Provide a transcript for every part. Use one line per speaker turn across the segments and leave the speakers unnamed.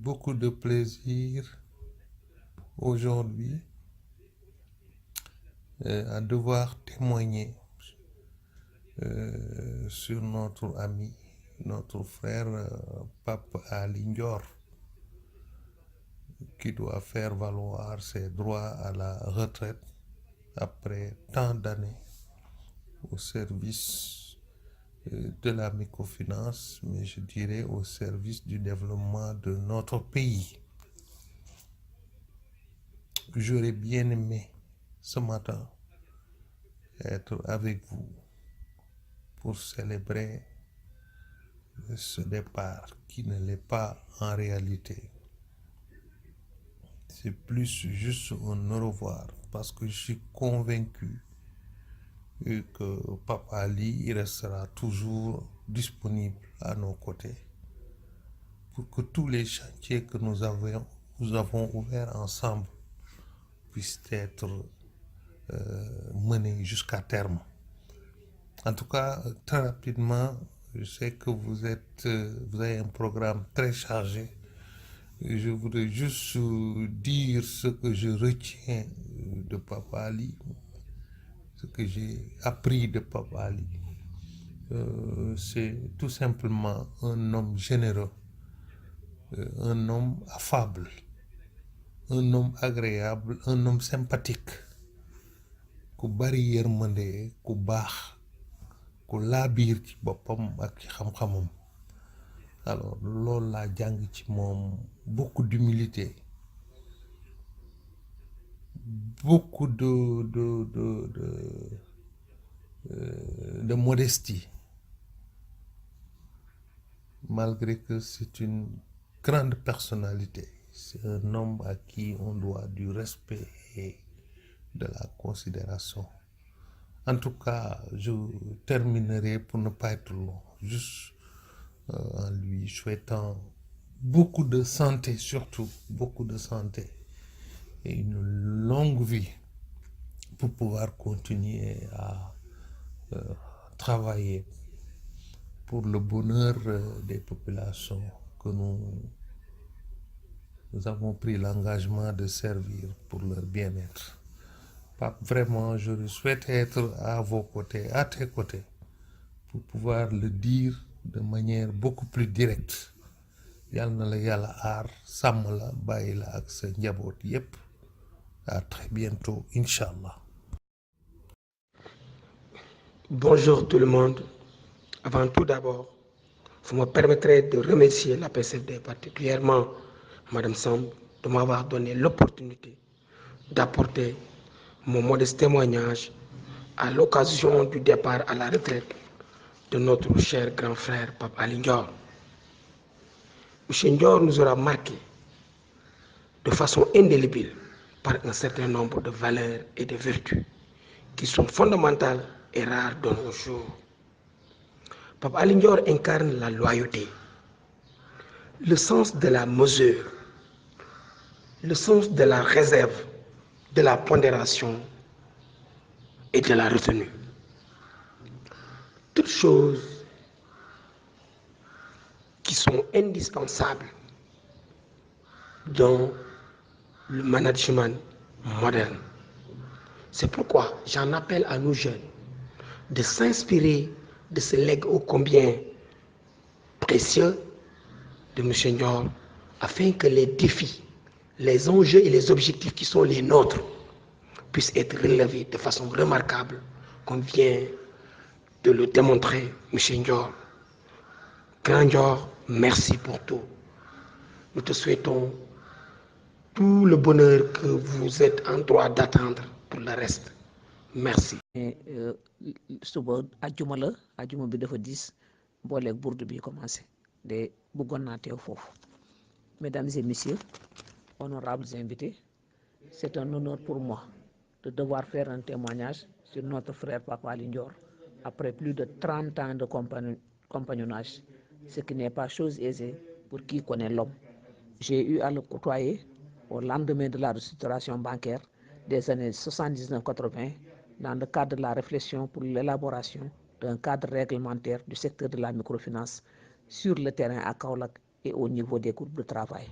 beaucoup de plaisir aujourd'hui à devoir témoigner sur notre ami, notre frère Pape Ali Ndior, qui doit faire valoir ses droits à la retraite après tant d'années au service de la microfinance, mais je dirais au service du développement de notre pays. J'aurais bien aimé ce matin être avec vous pour célébrer ce départ qui ne l'est pas en réalité. C'est plus juste un au revoir parce que je suis convaincu que Papa Ali restera toujours disponible à nos côtés pour que tous les chantiers que nous avons ouverts ensemble puissent être menés jusqu'à terme. En tout cas, très rapidement, je sais que vous avez un programme très chargé. Je voudrais juste dire ce que je retiens de Papa Ali, ce que j'ai appris de Papa Ali. C'est tout simplement un homme généreux, un homme affable, un homme agréable, un homme sympathique, ku bari yërmande, ku baax, ku laabiir ci boppam ak ci xam-xamam. Alors loolu laa jàng ci moom, beaucoup d'humilité, beaucoup de modestie, malgré que c'est une grande personnalité. C'est un homme à qui on doit du respect et de la considération. En tout cas, je terminerai pour ne pas être long, juste en lui souhaitant beaucoup de santé, surtout beaucoup de santé et une longue vie pour pouvoir continuer à travailler pour le bonheur des populations que nous avons pris l'engagement de servir pour leur bien-être. Pape, vraiment, je souhaite être à vos côtés, à tes côtés, pour pouvoir le dire de manière beaucoup plus directe. Yal na la yàlla aar sàmm la bàyyi la ak sa njaboot yépp. À très bientôt, Inch'Allah.
Bonjour tout le monde. Avant tout d'abord, vous me permettrez de remercier la PCD, particulièrement Madame Samb, de m'avoir donné l'opportunité d'apporter mon modeste témoignage à l'occasion du départ à la retraite de notre cher grand frère Pape Ali Ndior. M. Ndior nous aura marqué de façon indélébile par un certain nombre de valeurs et de vertus qui sont fondamentales et rares de nos jours. Pape Ali Ndior incarne la loyauté, le sens de la mesure, le sens de la réserve, de la pondération et de la retenue. Toutes choses qui sont indispensables dans le management moderne. C'est pourquoi j'en appelle à nous jeunes de s'inspirer de ce legs ô combien précieux de M. Ndior afin que les défis, les enjeux et les objectifs qui sont les nôtres puissent être relevés de façon remarquable, comme vient de le démontrer M. Ndior. Grand Ndior, merci pour tout. Nous te souhaitons tout le bonheur que vous êtes en droit d'attendre pour le reste. Merci.
suba ajjuma la ajjuma bi dafa diis booleeg bourde bi commencé de bëggoon naa teew foofu. Mesdames et messieurs, honorables invités, c'est un honneur pour moi de devoir faire un témoignage sur notre frère Papa Ali Ndior après plus de 30 ans de compagnonnage, ce qui n'est pas chose aisée pour qui connaît l'homme. J'ai eu à le côtoyer au lendemain de la restructuration bancaire des années 79-80 dans le cadre de la réflexion pour l'élaboration d'un cadre réglementaire du secteur de la microfinance sur le terrain à Kaolack et au niveau des groupes de travail.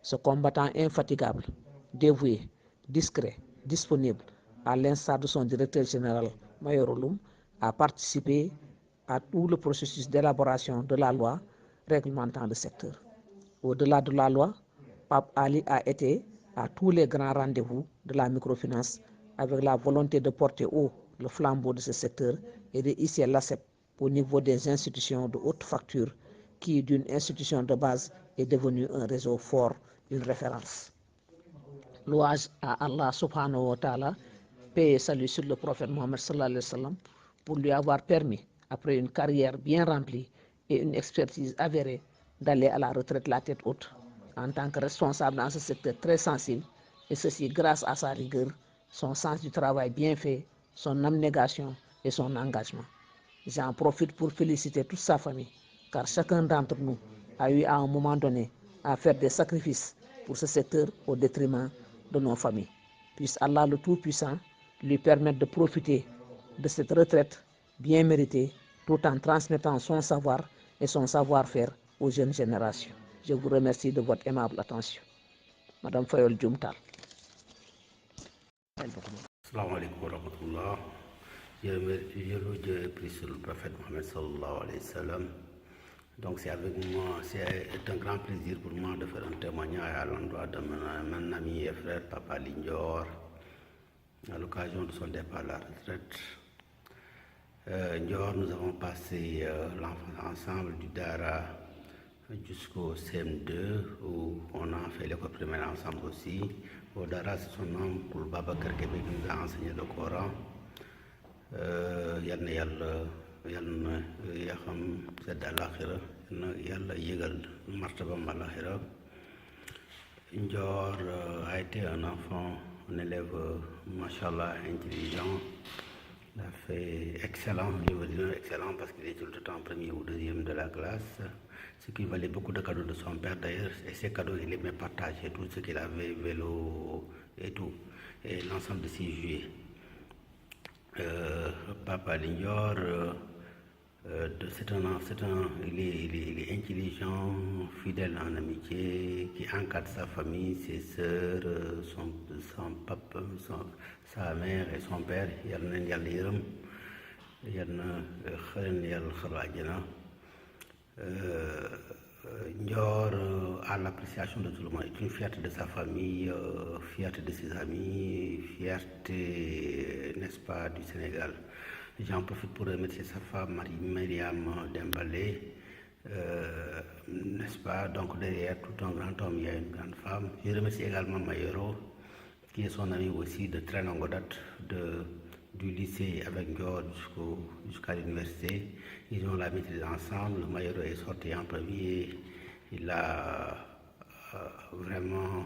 Ce combattant infatigable, dévoué, discret, disponible, à l'instar de son directeur général, Mayoro Loum, a participé à tout le processus d'élaboration de la loi réglementant le secteur. Au-delà de la loi, Pape Ali a été à tous les grands rendez-vous de la microfinance avec la volonté de porter haut le flambeau de ce secteur et de hisser l'ACEP au niveau des institutions de haute facture qui, d'une institution de base, est devenue un réseau fort, une référence. Louange à Allah subhanahu wa ta'ala, paix et salut sur le prophète Mohammed sallallahu alayhi wa sallam, pour lui avoir permis, après une carrière bien remplie et une expertise avérée, d'aller à la retraite la tête haute en tant que responsable dans ce secteur très sensible, et ceci grâce à sa rigueur, son sens du travail bien fait, son abnégation et son engagement. J'en profite pour féliciter toute sa famille, car chacun d'entre nous a eu à un moment donné à faire des sacrifices pour ce secteur au détriment de nos familles. Puisse Allah le Tout-Puissant lui permettre de profiter de cette retraite bien méritée tout en transmettant son savoir et son savoir-faire aux jeunes générations. Je vous remercie de votre aimable attention. Madame Fayol Djoumtal.
Assalamu alaikum wa rahmatullah. Je prie sur le prophète Mohammed sallallahu alayhi wa sallam. Donc c'est avec moi, c'est un grand plaisir pour moi de faire un témoignage à l'endroit de mon ami et frère Papa Lindior à l'occasion de son départ à la retraite. Ndior, nous avons passé l'enfance ensemble du Dara jusqu'au CM2 où on a fait l'école primaire ensemble aussi. Au Dara, c'est son nom pour Babacar Kébé qui nous a enseigné le Coran. Yal na yàlla yaxam sedd àlaxira na yàlla yëgal martabam àlaxira. Ndior a été un enfant, un élève machallah intelligent. Il a fait excellent, je veux dire excellent parce qu'il était tout le temps premier ou deuxième de la classe, ce qui valait beaucoup de cadeaux de son père d'ailleurs, et ces cadeaux il aimait partager tout ce qu'il avait, vélo et tout, et l'ensemble de ses jouets. Papa Lindior, il est intelligent, fidèle en amitié, qui encadre sa famille, ses sœurs, son papa, sa mère et son père. Yal na leen Yàlla yërëm, yal na xëren Yàlla xaru àjjana. Ndior a l'appréciation de tout le monde, est une fierté de sa famille, fierté de ses amis, fierté, n'est-ce pas, du Sénégal. J'en profite pour remercier sa femme, Marie-Myriam Dembélé, n'est-ce pas, donc derrière tout un grand homme, il y a une grande femme. Je remercie également Mayoro, qui est son ami aussi de très longue date, du lycée avec Ndior jusqu'à l'université. Ils ont la maîtrise ensemble. Mayoro est sorti en premier. Il a vraiment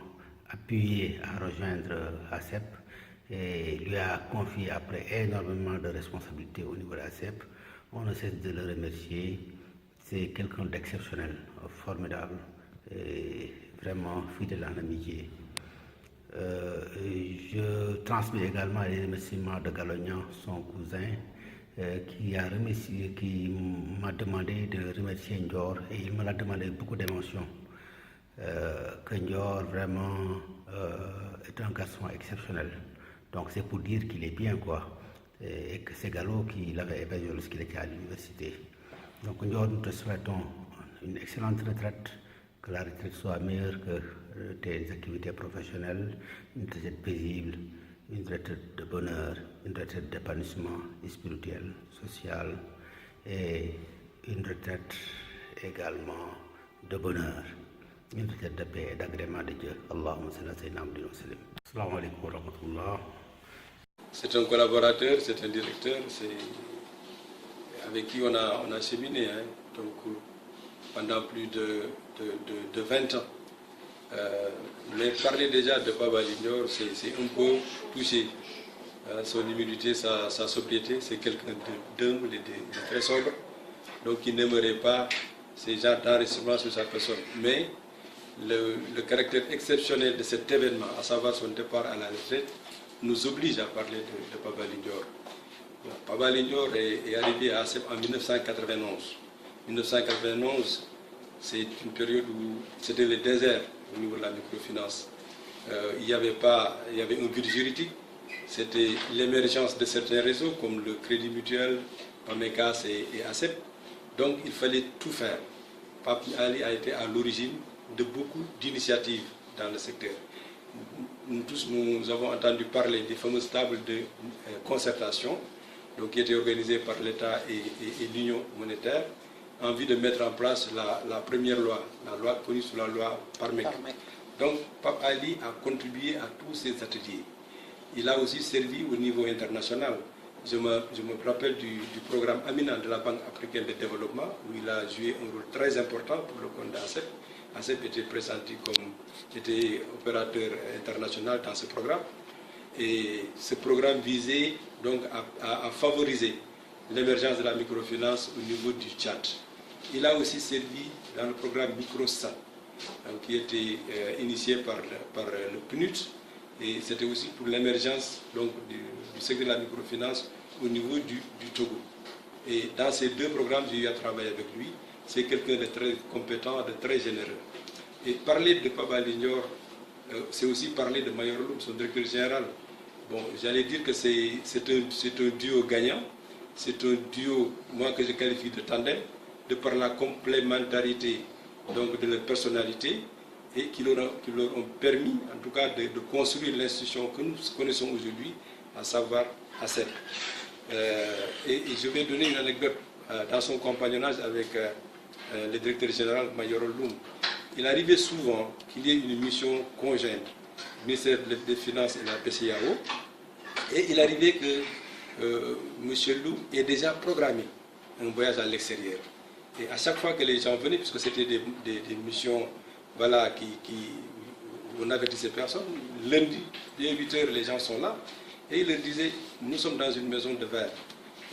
appuyé à rejoindre ACEP et lui a confié après énormément de responsabilités au niveau de l'ACEP. On ne cesse de le remercier. C'est quelqu'un d'exceptionnel, formidable et vraiment fidèle en amitié. Je transmets également les remerciements de Galognan, son cousin, qui m'a demandé de remercier Ndior et il me l'a demandé beaucoup d'émotion. Que Ndior vraiment est un garçon exceptionnel. Donc c'est pour dire qu'il est bien quoi. Et que c'est Gallo qui l'avait hébergé lorsqu'il était à l'université. Donc Ndior, nous te souhaitons une excellente retraite, que la retraite soit meilleure que tes activités professionnelles, une retraite paisible, une retraite de bonheur, une retraite d'épanouissement spirituel, social et une retraite également de bonheur, une retraite de paix et d'agrément de Dieu. Allahumma salli ala sayyidina Muhammadin wa sallim. Assalamu alaikum wa rahmatullah.
C'est un collaborateur, c'est un directeur, c'est avec qui on a cheminé, hein, donc pendant plus de 20 ans. Mais parler déjà de Baba Lindior, c'est un peu touché. Son humilité, sa sobriété, c'est quelqu'un d'humble et de très sobre. Donc il n'aimerait pas ces genres d'enregistrements sur sa personne. Mais le caractère exceptionnel de cet événement, à savoir son départ à la retraite, nous oblige à parler de Baba Lindior. Baba Lindior est arrivé à ACEP en 1991. 1991, c'est une période où c'était le désert. au niveau de la microfinance. Il y avait un vide juridique, c'était l'émergence de certains réseaux comme le Crédit Mutuel, PAMECAS et ACEP. Donc il fallait tout faire. Pape Ali a été à l'origine de beaucoup d'initiatives dans le secteur. Nous tous, nous avons entendu parler des fameuses tables de concertation, donc, qui étaient organisées par l'État et l'Union monétaire, en vue de mettre en place la première loi, la loi connue sous la loi Parmec. Donc, Pape Ali a contribué à tous ces ateliers. Il a aussi servi au niveau international. Je me rappelle du programme Amina de la Banque africaine de développement, où il a joué un rôle très important pour le compte d'ACEP. ACEP était présenté comme opérateur international dans ce programme. Et ce programme visait donc à favoriser l'émergence de la microfinance au niveau du Tchad. Il a aussi servi dans le programme MicroSat, qui était initié par le PNUD, et c'était aussi pour l'émergence du secteur de la microfinance au niveau du Togo. Et dans ces deux programmes, j'ai eu à travailler avec lui. C'est quelqu'un de très compétent, de très généreux. Et parler de Pape Ali Ndior, c'est aussi parler de Mayor Loum, son directeur général. Bon, j'allais dire que c'est un duo gagnant, c'est un duo, moi, que je qualifie de tandem, de par la complémentarité donc, de leur personnalité, et qui leur ont permis, en tout cas, de construire l'institution que nous connaissons aujourd'hui, à savoir ACEP. Et je vais donner une anecdote dans son compagnonnage avec le directeur général Mayor Loum. Il arrivait souvent qu'il y ait une mission conjointe du ministère des Finances et de la PCAO, et il arrivait que M. Loum ait déjà programmé un voyage à l'extérieur. Et à chaque fois que les gens venaient, puisque c'était des missions, voilà, on avertissait personne, lundi, dès 8 h, les gens sont là, et il leur disait, nous sommes dans une maison de verre,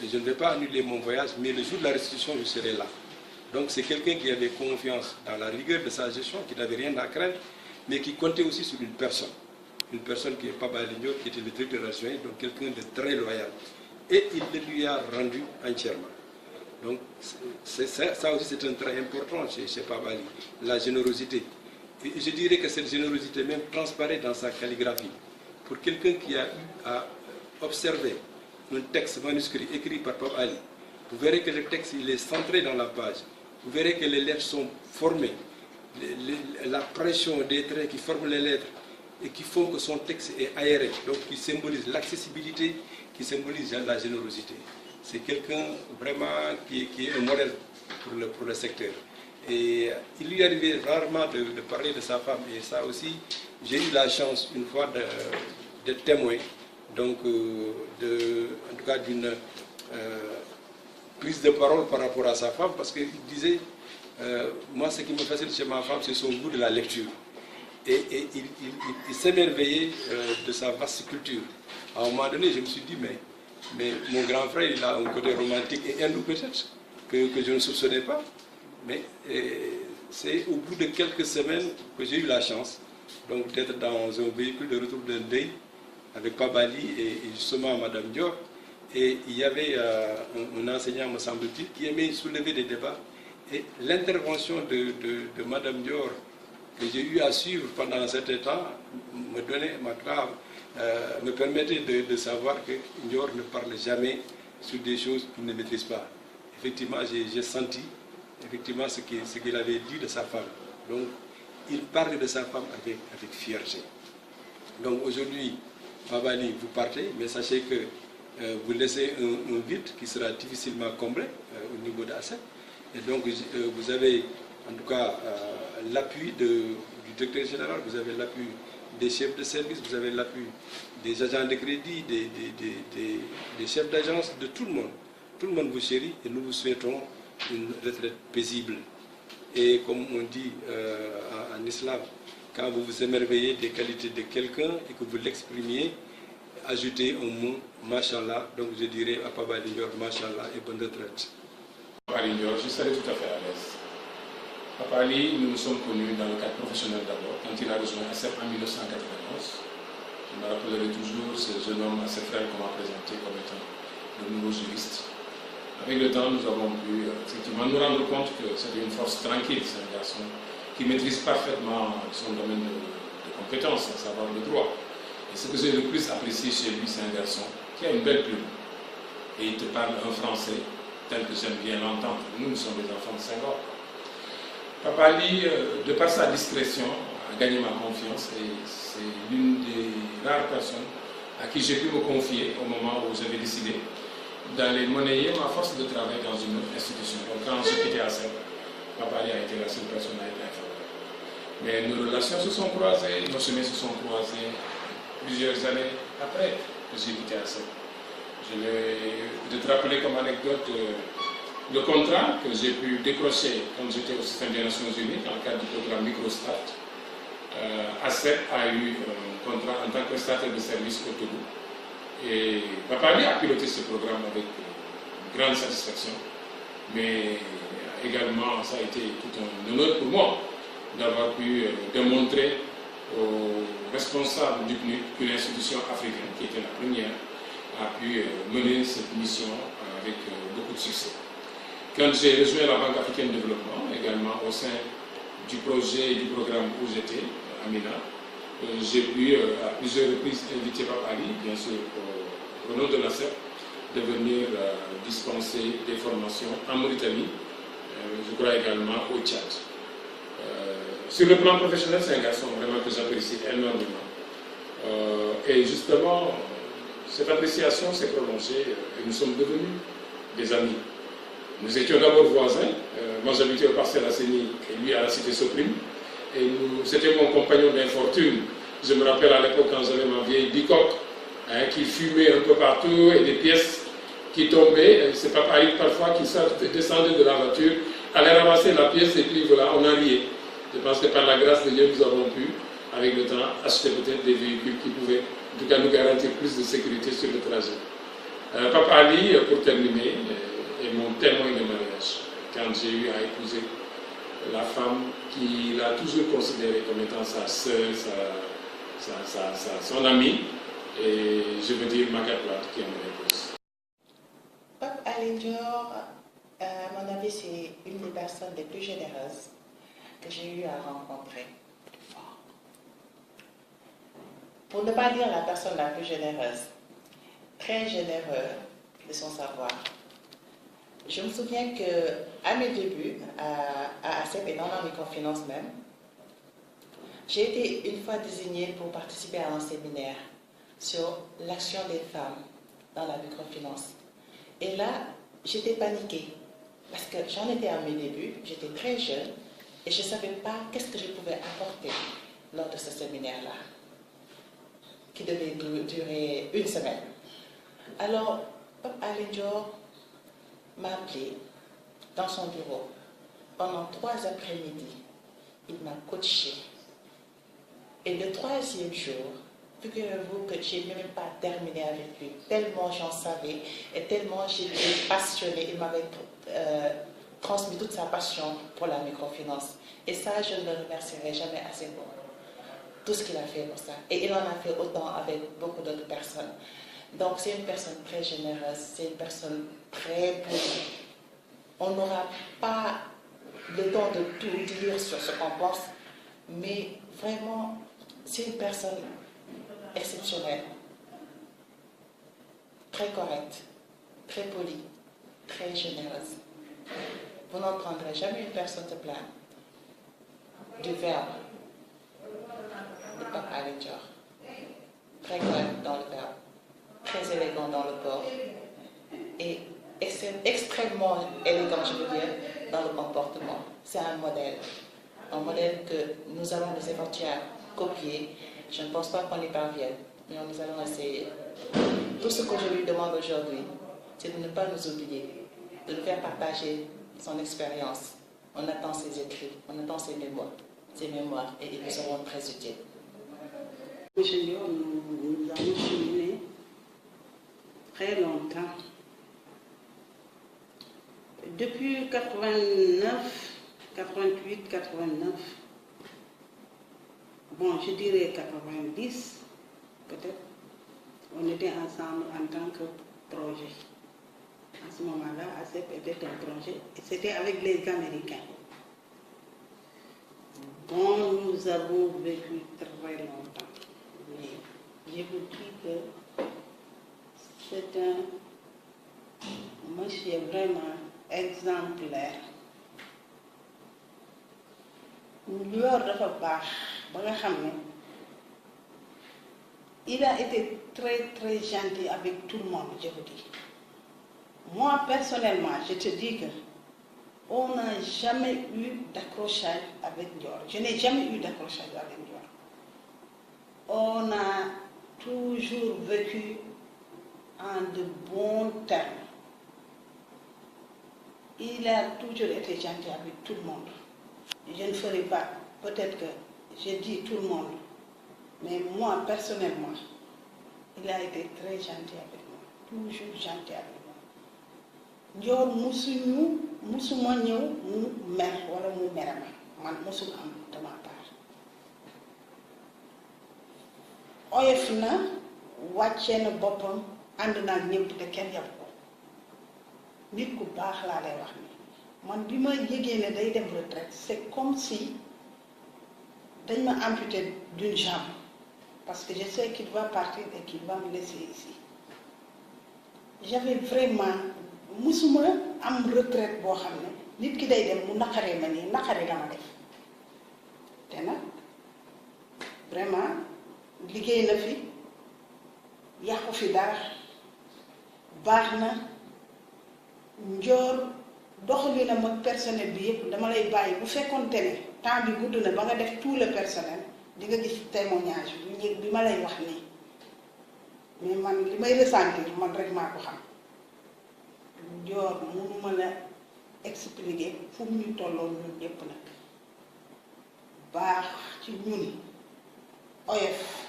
et je ne vais pas annuler mon voyage, mais le jour de la restitution, je serai là. Donc c'est quelqu'un qui avait confiance dans la rigueur de sa gestion, qui n'avait rien à craindre, mais qui comptait aussi sur une personne qui est Pape Ali Ndior, qui était le directeur régional, donc quelqu'un de très loyal. Et il le lui a rendu entièrement. Donc ça aussi c'est un trait important chez Pape Ali, la générosité. Et je dirais que cette générosité même transparaît dans sa calligraphie. Pour quelqu'un qui a eu à observer un texte manuscrit écrit par Pape Ali, vous verrez que le texte il est centré dans la page. Vous verrez que les lettres sont formées, la pression des traits qui forment les lettres et qui font que son texte est aéré, donc qui symbolise l'accessibilité, qui symbolise la générosité. C'est quelqu'un vraiment qui est un modèle pour le secteur. Et il lui arrivait rarement de parler de sa femme, et ça aussi, j'ai eu la chance une fois de témoin, donc en tout cas d'une prise de parole par rapport à sa femme, parce qu'il disait, moi ce qui me fascine chez ma femme, c'est son goût de la lecture. Et il s'émerveillait de sa vaste culture. À un moment donné, je me suis dit, mais mon grand frère, il a un côté romantique et hindou peut-être, que je ne soupçonnais pas. Mais c'est au bout de quelques semaines que j'ai eu la chance d'être dans un véhicule de retour d'un deuil avec Pape Ali et justement Madame Ndior. Et il y avait un enseignant, me semble-t-il, qui aimait soulever des débats. Et l'intervention de Madame Ndior, que j'ai eu à suivre pendant un certain temps, me permettait de savoir que Ndior ne parle jamais sur des choses qu'il ne maîtrise pas. Effectivement, j'ai senti effectivement ce qu'il avait dit de sa femme. Donc, il parle de sa femme avec fierté. Donc aujourd'hui, Pape Ali, vous partez, mais sachez que vous laissez un vide qui sera difficilement comblé au niveau d'ACEP. Et donc, vous avez en tout cas l'appui du directeur général, vous avez l'appui des chefs de service, vous avez l'appui des agents de crédit, des chefs d'agence, de tout le monde. Tout le monde vous chérit et nous vous souhaitons une retraite paisible. Et comme on dit en islam, quand vous vous émerveillez des qualités de quelqu'un et que vous l'exprimiez, ajoutez un mot, Machallah, donc je dirais à Pape Ali Ndior, Machallah et bonne retraite.
Pape Ali Ndior, je serai tout à fait à l'aise. Pape Ali, nous nous sommes connus dans le cadre professionnel d'abord, quand il a rejoint ACEP en 1991. Je me rappellerai toujours ce jeune homme à ses frères qu'on m'a présenté comme étant le nouveau juriste. Avec le temps, nous avons pu effectivement nous rendre compte que c'était une force tranquille, c'est un garçon qui maîtrise parfaitement son domaine de compétence, à savoir le droit. Et ce que j'ai le plus apprécié chez lui, c'est un garçon qui a une belle plume. Et il te parle un français tel que j'aime bien l'entendre. Nous sommes des enfants de Senghor. Papa Ali, de par sa discrétion, a gagné ma confiance et c'est l'une des rares personnes à qui j'ai pu me confier au moment où j'avais décidé d'aller monnayer ma force de travail dans une autre institution. Donc quand j'ai quitté ACEP, Papa Ali a été la seule personne à être informée. Mais nos relations se sont croisées, nos chemins se sont croisés plusieurs années après que j'ai quitté ACEP. Je vais peut-être rappeler comme anecdote le contrat que j'ai pu décrocher quand j'étais au système des Nations Unies dans le cadre du programme Microstat. ACEP a eu un contrat en tant que prestataire de services au Togo. Et Papa Ali a piloté ce programme avec grande satisfaction. Mais également, ça a été tout un honneur pour moi d'avoir pu démontrer aux responsables du PNUD qu'une institution africaine, qui était la première, a pu mener cette mission avec beaucoup de succès. Quand j'ai rejoint la Banque africaine de développement, également au sein du projet et du programme où j'étais, Amina, j'ai pu à plusieurs reprises inviter Papa Ali, bien sûr au nom de l'ACEP, de venir dispenser des formations en Mauritanie, je crois également au Tchad. Sur le plan professionnel, c'est un garçon vraiment que j'apprécie énormément. Et justement, cette appréciation s'est prolongée et nous sommes devenus des amis. Nous étions d'abord voisins. Moi, j'habitais au parcelle Asseni et lui à la cité Soprime. Et c'était mon compagnon d'infortune. Je me rappelle à l'époque quand j'avais ma vieille bicoque, qui fumait un peu partout et des pièces qui tombaient. C'est Papa Ali parfois qui descendait de la voiture, allait ramasser la pièce et puis voilà, on en riait. Je pense que par la grâce de Dieu, nous avons pu, avec le temps, acheter peut-être des véhicules qui pouvaient, en tout cas, nous garantir plus de sécurité sur le trajet. Papa Ali, pour terminer, est mon témoin de mariage. Quand j'ai eu à épouser la femme qu'il a toujours considérée comme étant sa sœur, son amie, et je veux dire Magatouat, qui est mon épouse.
Pape Ali Ndior, à mon avis, c'est une des personnes les plus généreuses que j'ai eu à rencontrer. Pour ne pas dire la personne la plus généreuse, très généreux de son savoir. Je me souviens qu'à mes débuts, à ACEP et dans la microfinance même, j'ai été une fois désignée pour participer à un séminaire sur l'action des femmes dans la microfinance. Et là, j'étais paniquée parce que j'en étais à mes débuts, j'étais très jeune et je ne savais pas qu'est-ce que je pouvais apporter lors de ce séminaire-là, qui devait durer une semaine. Alors, Pape Ali Ndior m'a appelé dans son bureau. Pendant 3 après-midi, il m'a coaché. Et le 3e jour, figurez-vous que je n'ai même pas terminé avec lui. Tellement j'en savais et tellement j'étais passionnée. Il m'avait transmis toute sa passion pour la microfinance. Et ça, je ne le remercierai jamais assez pour tout ce qu'il a fait pour ça. Et il en a fait autant avec beaucoup d'autres personnes. Donc c'est une personne très généreuse, c'est une personne très polie. On n'aura pas le temps de tout dire sur ce qu'on pense, mais vraiment, c'est une personne exceptionnelle, très correcte, très polie, très généreuse. Vous n'entendrez jamais une personne se plaindre du verbe de Pape Ali Ndior. Très correct dans le verbe, très élégant dans le corps et extrêmement élégant, je veux dire, dans le comportement. C'est un modèle que nous allons nous éventuer à copier. Je ne pense pas qu'on y parvienne, mais nous allons essayer. Tout ce que je lui demande aujourd'hui, c'est de ne pas nous oublier, de nous faire partager son expérience. On attend ses écrits, on attend ses mémoires, et ils nous seront très utiles.
Monsieur Ndior, nous avons cheminé très longtemps. Depuis 89, 88, 89, bon, je dirais 90, peut-être, on était ensemble en tant que projet. À ce moment-là, ACEP était un projet, et c'était avec les Américains. Bon, nous avons vécu très longtemps, mais je vous dis que c'est un monsieur vraiment exemplaire. Ndior dafa baax ba nga xam ne il a été très très gentil avec tout le monde, je vous dis. Moi personnellement, je te dis que on n'a jamais eu d'accrochage avec Ndior. Je n'ai jamais eu d'accrochage avec Ndior. On a toujours vécu en de bons termes. Il a toujours été gentil avec tout le monde. Je ne ferai pas, peut-être que je dis tout le monde, mais moi personnellement, il a été très gentil avec moi, toujours gentil avec moi. Ndior musuma ñëw mu mer wala mu merama man musul am de ma part. Oyof na wàccee na boppam ànd naa ñëpp te kenn yab ko nit ku baax laa lay wax ni man bi ma yëgee ne day dem retraite c'est comme si dañ ma amputé d'une jambe parce que je sais qu'il va partir et qu'il va me laisser ici. J'avais vraiment musuma am retraite boo xam ne nit ki day dem mu naqaree ma nii naqaree dama def te nag vraiment liggéey na fi yàqu fi dara baax na. Ndior doxalinam ak personnel bi yëpp dama lay bàyyi bu fekkoonte ne temps bi gudd na ba nga def tout le personnel di nga gis témoignage bi ma lay wax nii mais man li may ressentir man rek maa ko xam. Ndior mënuma la expliquer fu mu ñu tolloon ñun ñëpp nag baax ci ñun oyof.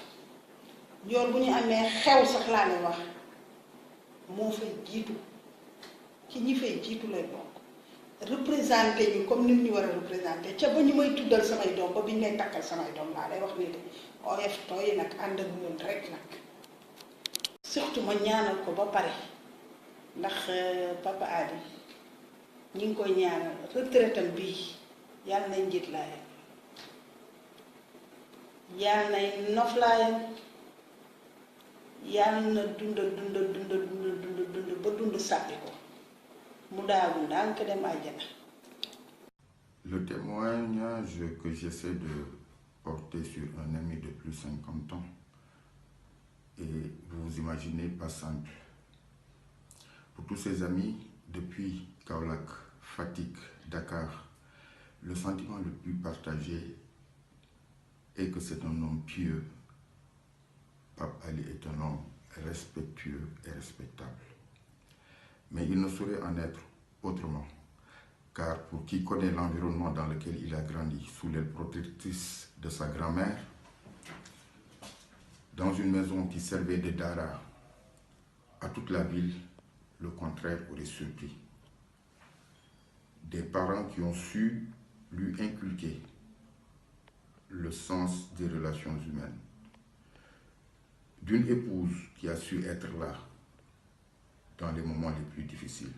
Ndior bu ñu amee xew sax laa lay wax moo fay jiitu ci ñi fay jiitu lay bokk représenté ñu comme ni ñu war a représenté ca ba ñu may tuddal samay doom ba bi ñu may takkal samay doom laa lay wax ni de oyof tooy nag ànd ak ñun rek nag. surtout ma ñaanal ko ba pare ndax Papa Adi ñi ngi koy ñaanal retraitam bii yàlla nay njiit laayam yàlla nay noflaayam yàlla na dunda ba dund sàppi ko mu daagu ndànk dem àjjana.
Le témoignage que j'essaie de porter sur un ami de plus de 50 ans, et vous imaginez, pas simple. Pour tous ses amis, depuis Kaolack, Fatick, Dakar, le sentiment le plus partagé est que c'est un homme pieux. Pape Ali est un homme respectueux et respectable. Mais il ne saurait en être autrement, car pour qui connaît l'environnement dans lequel il a grandi, sous l'aile protectrice de sa grand-mère, dans une maison qui servait de dara à toute la ville, le contraire aurait surpris. Des parents qui ont su lui inculquer le sens des relations humaines, d'une épouse qui a su être là dans les moments les plus difficiles.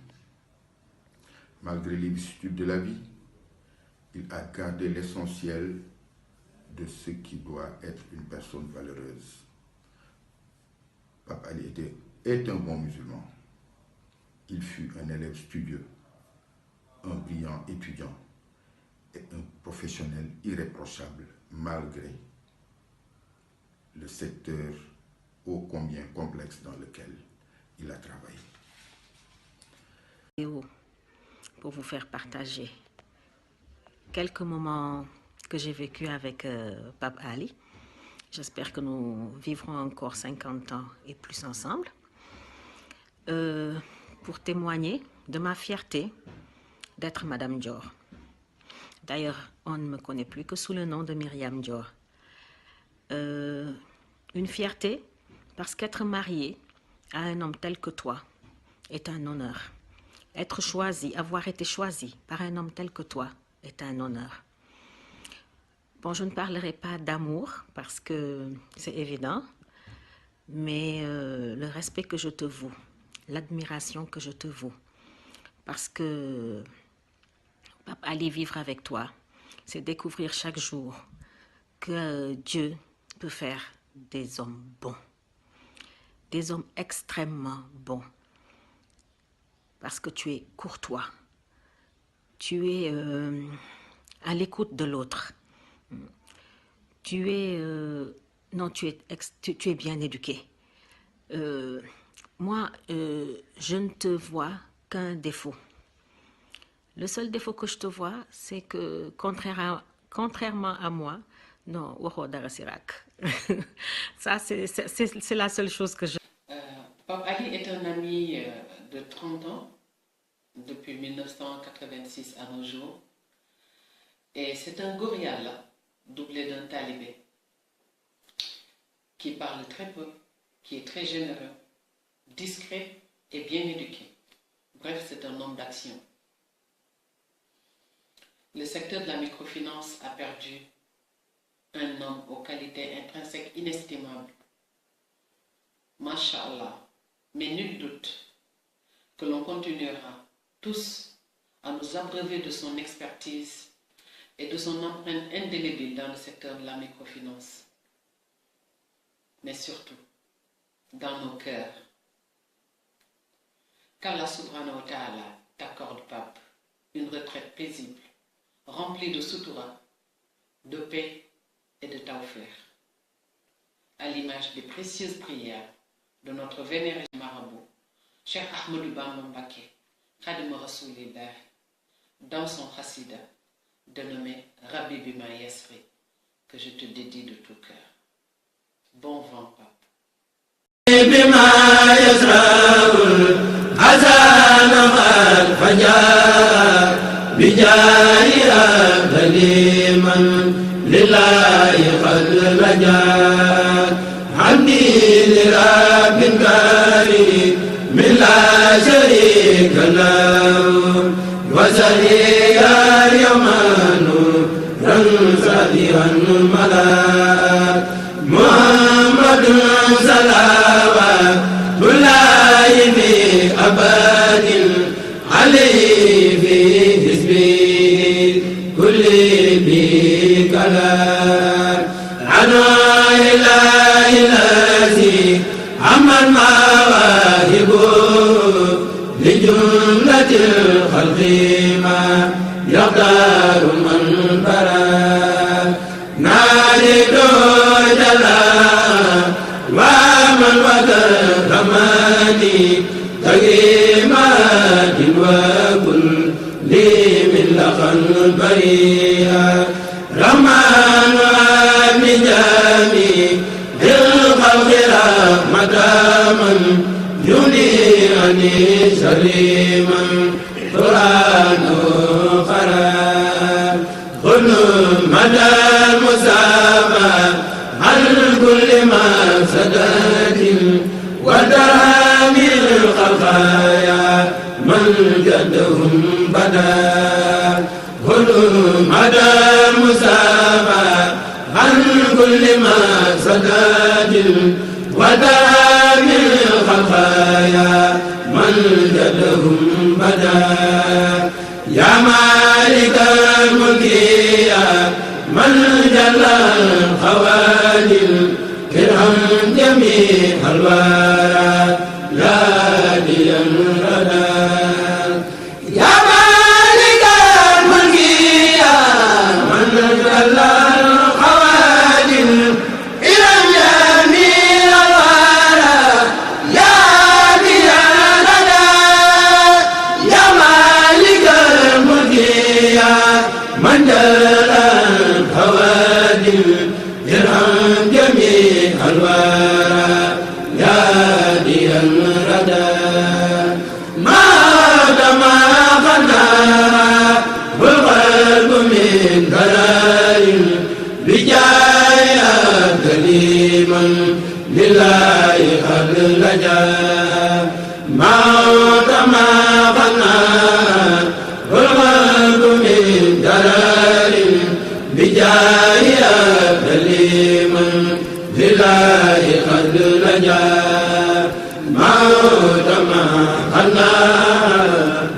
Malgré les vicissitudes de la vie, il a gardé l'essentiel de ce qui doit être une personne valeureuse. Pape Ali est un bon musulman. Il fut un élève studieux, un brillant étudiant et un professionnel irréprochable malgré le secteur ô combien complexe dans lequel il a travaillé.
Pour vous faire partager quelques moments que j'ai vécu avec Pape Ali. J'espère que nous vivrons encore 50 ans et plus ensemble. Pour témoigner de ma fierté d'être Madame Ndior. D'ailleurs, on ne me connaît plus que sous le nom de Myriam Ndior. Une fierté parce qu'être mariée à un homme tel que toi est un honneur. Être choisi, avoir été choisi par un homme tel que toi est un honneur. Bon, je ne parlerai pas d'amour parce que c'est évident, mais le respect que je te voue, l'admiration que je te voue, parce que Pape Ali, vivre avec toi, c'est découvrir chaque jour que Dieu peut faire des hommes bons, des hommes extrêmement bons, parce que tu es courtois, tu es à l'écoute de l'autre, tu es bien éduqué. Moi, je ne te vois qu'un défaut. Le seul défaut que je te vois, c'est que contrairement à moi, non, ça c'est la seule chose que je...
Pape Ali est un ami de 30 ans, depuis 1986 à nos jours, et c'est un gorial doublé d'un talibé qui parle très peu, qui est très généreux, discret et bien éduqué. Bref, c'est un homme d'action. Le secteur de la microfinance a perdu un homme aux qualités intrinsèques inestimables. Masha'Allah, mais nul doute que l'on continuera tous à nous abreuver de son expertise et de son empreinte indélébile dans le secteur de la microfinance. Mais surtout, dans nos cœurs. Qu'Allah subhanahu wa ta'ala t'accorde, Pape, une retraite paisible, remplie de sutura, de paix et de tawfiq, à l'image des précieuses prières de notre vénéré marabout, Cheikh Ahmadou Bamba Mbacké, Khadim Rasoulillah, dans son chassida dénommé Rabbi Bima Yasri, que je te dédie de tout cœur. Bon vent, Pape.
محمد صلوات الله في أبد عليه في حزبه كل بكلام أنا إله الذي عمى المواهب لجملة الخلق ما يختار من برا ناديت جلا ومن وكرمني تكريمات وكن لي من لخن بريا رمان من جميع الخلق رحمة من ينيرني سليما قرآن خراب كل مدى المسامى عن كل ما سدت ودرهم الخفايا من جدهم بدا كل مدى المسامى عن كل ما سدت ودرهم الخفايا من جدهم بدا يا مالك الملك يا من جل الخوالل ارحم جميع الورى يا دي الردى يا مالك الملك يا من جل الخوالل ارحم جميع الورى يا دي الردى يا مالك الملك يا من جل الخوالل ارحم جميع الورى يا دي الردى ما دما غنى والقلب من دلائل بجاي كريما لله قد لجا ما دما غنى والقلب من دلائل بجاي كريما لله قد لجا موت ما خلنا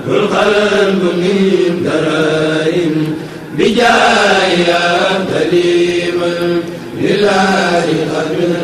والقلب من درائم بجاي يا دليما لله قد